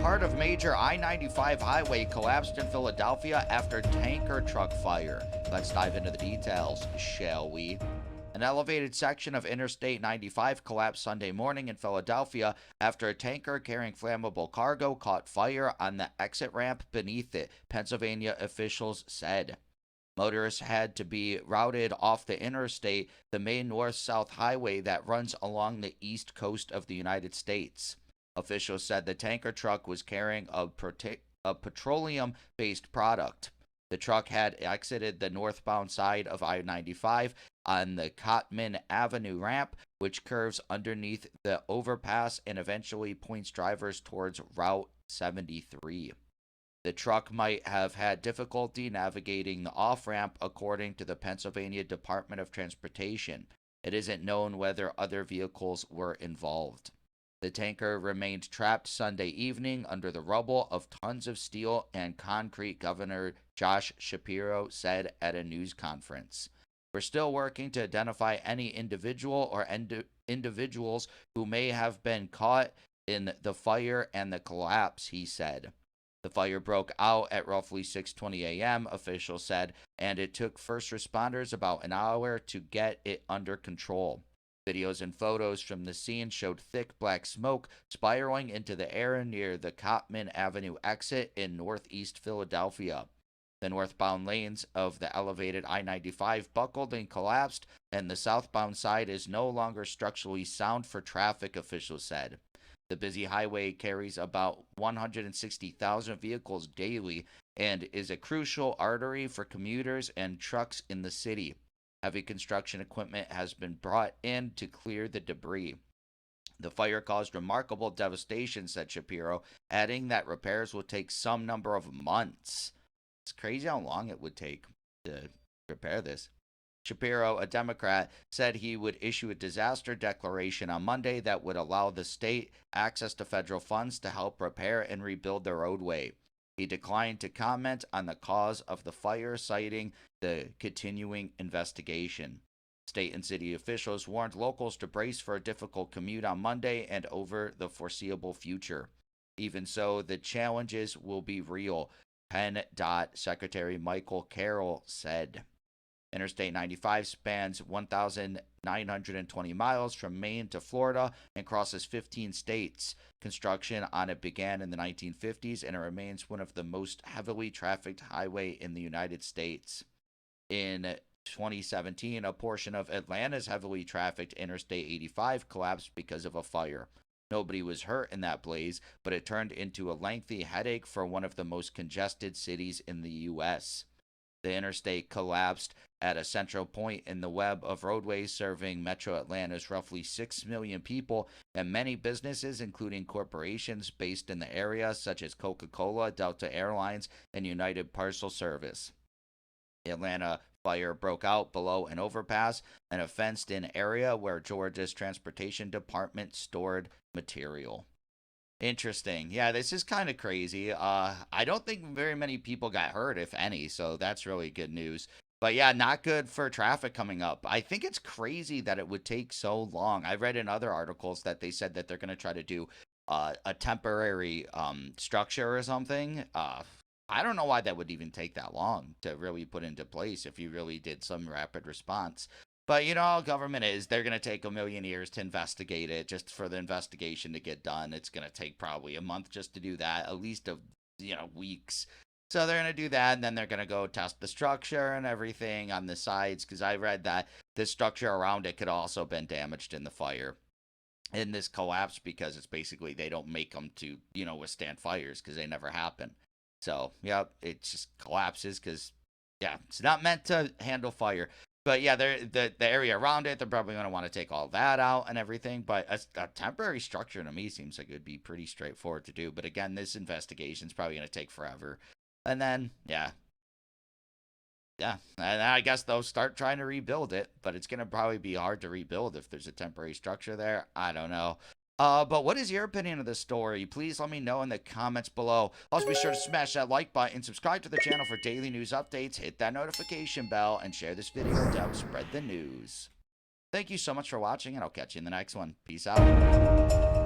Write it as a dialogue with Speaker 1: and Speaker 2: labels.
Speaker 1: part of major I-95 highway collapsed in Philadelphia after tanker truck fire. Let's dive into the details, shall we? An elevated section of Interstate 95 collapsed Sunday morning in Philadelphia after a tanker carrying flammable cargo caught fire on the exit ramp beneath it, Pennsylvania officials said. Motorists had to be routed off the interstate, the main north-south highway that runs along the east coast of the United States. Officials said the tanker truck was carrying a petroleum-based product. The truck had exited the northbound side of I-95 on the Cottman Avenue ramp, which curves underneath the overpass and eventually points drivers towards Route 73. The truck might have had difficulty navigating the off-ramp, according to the Pennsylvania Department of Transportation. It isn't known whether other vehicles were involved. The tanker remained trapped Sunday evening under the rubble of tons of steel and concrete, Governor Josh Shapiro said at a news conference. We're still working to identify any individual or individuals who may have been caught in the fire and the collapse, he said. The fire broke out at roughly 6:20 a.m., officials said, and it took first responders about an hour to get it under control. Videos and photos from the scene showed thick black smoke spiraling into the air near the Cottman Avenue exit in northeast Philadelphia. The northbound lanes of the elevated I-95 buckled and collapsed, and the southbound side is no longer structurally sound for traffic, officials said. The busy highway carries about 160,000 vehicles daily and is a crucial artery for commuters and trucks in the city. Heavy construction equipment has been brought in to clear the debris. The fire caused remarkable devastation, said Shapiro, adding that repairs will take some number of months. It's crazy how long it would take to repair this. Shapiro, a Democrat, said he would issue a disaster declaration on Monday that would allow the state access to federal funds to help repair and rebuild the roadway. He declined to comment on the cause of the fire, citing the continuing investigation. State and city officials warned locals to brace for a difficult commute on Monday and over the future. Even so, the challenges will be real, PennDOT Secretary Michael Carroll said. Interstate 95 spans 1,920 miles from Maine to Florida and crosses 15 states. Construction on it began in the 1950s, and it remains one of the most heavily trafficked highways in the United States. In 2017, a portion of Atlanta's heavily trafficked Interstate 85 collapsed because of a fire. Nobody was hurt in that blaze, but it turned into a lengthy headache for one of the most congested cities in the U.S. The interstate collapsed at a central point in the web of roadways serving Metro Atlanta's roughly 6 million people and many businesses, including corporations based in the area such as Coca-Cola, Delta Airlines, and United Parcel Service. The Atlanta fire broke out below an overpass and a fenced-in area where Georgia's transportation department stored material. Interesting. Yeah, this is kind of crazy. I don't think very many people got hurt, if any, so that's really good news. But yeah, not good for traffic coming up. I think it's crazy that it would take so long. I read in other articles that they said that they're going to try to do a temporary structure or something. I don't know why that would even take that long to really put into place if you really did some rapid response. But you know how government is. They're going to take a million years to investigate it, just for the investigation to get done. It's going to take probably a month just to do that, at least weeks. So they're going to do that, and then they're going to go test the structure and everything on the sides, because I read that the structure around it could also been damaged in the fire. And this collapsed because it's basically they don't make them to, withstand fires because they never happen. So, yep, it just collapses because, yeah, it's not meant to handle fire. But yeah, the area around it, they're probably going to want to take all that out and everything. But a temporary structure to me seems like it would be pretty straightforward to do. But again, this investigation is probably going to take forever. And then, yeah, and I guess they'll start trying to rebuild it. But it's going to probably be hard to rebuild if there's a temporary structure there. I don't know. But what is your opinion of this story? Please let me know in the comments below. Also, be sure to smash that like button, subscribe to the channel for daily news updates, hit that notification bell, and share this video to help spread the news. Thank you so much for watching, and I'll catch you in the next one. Peace out.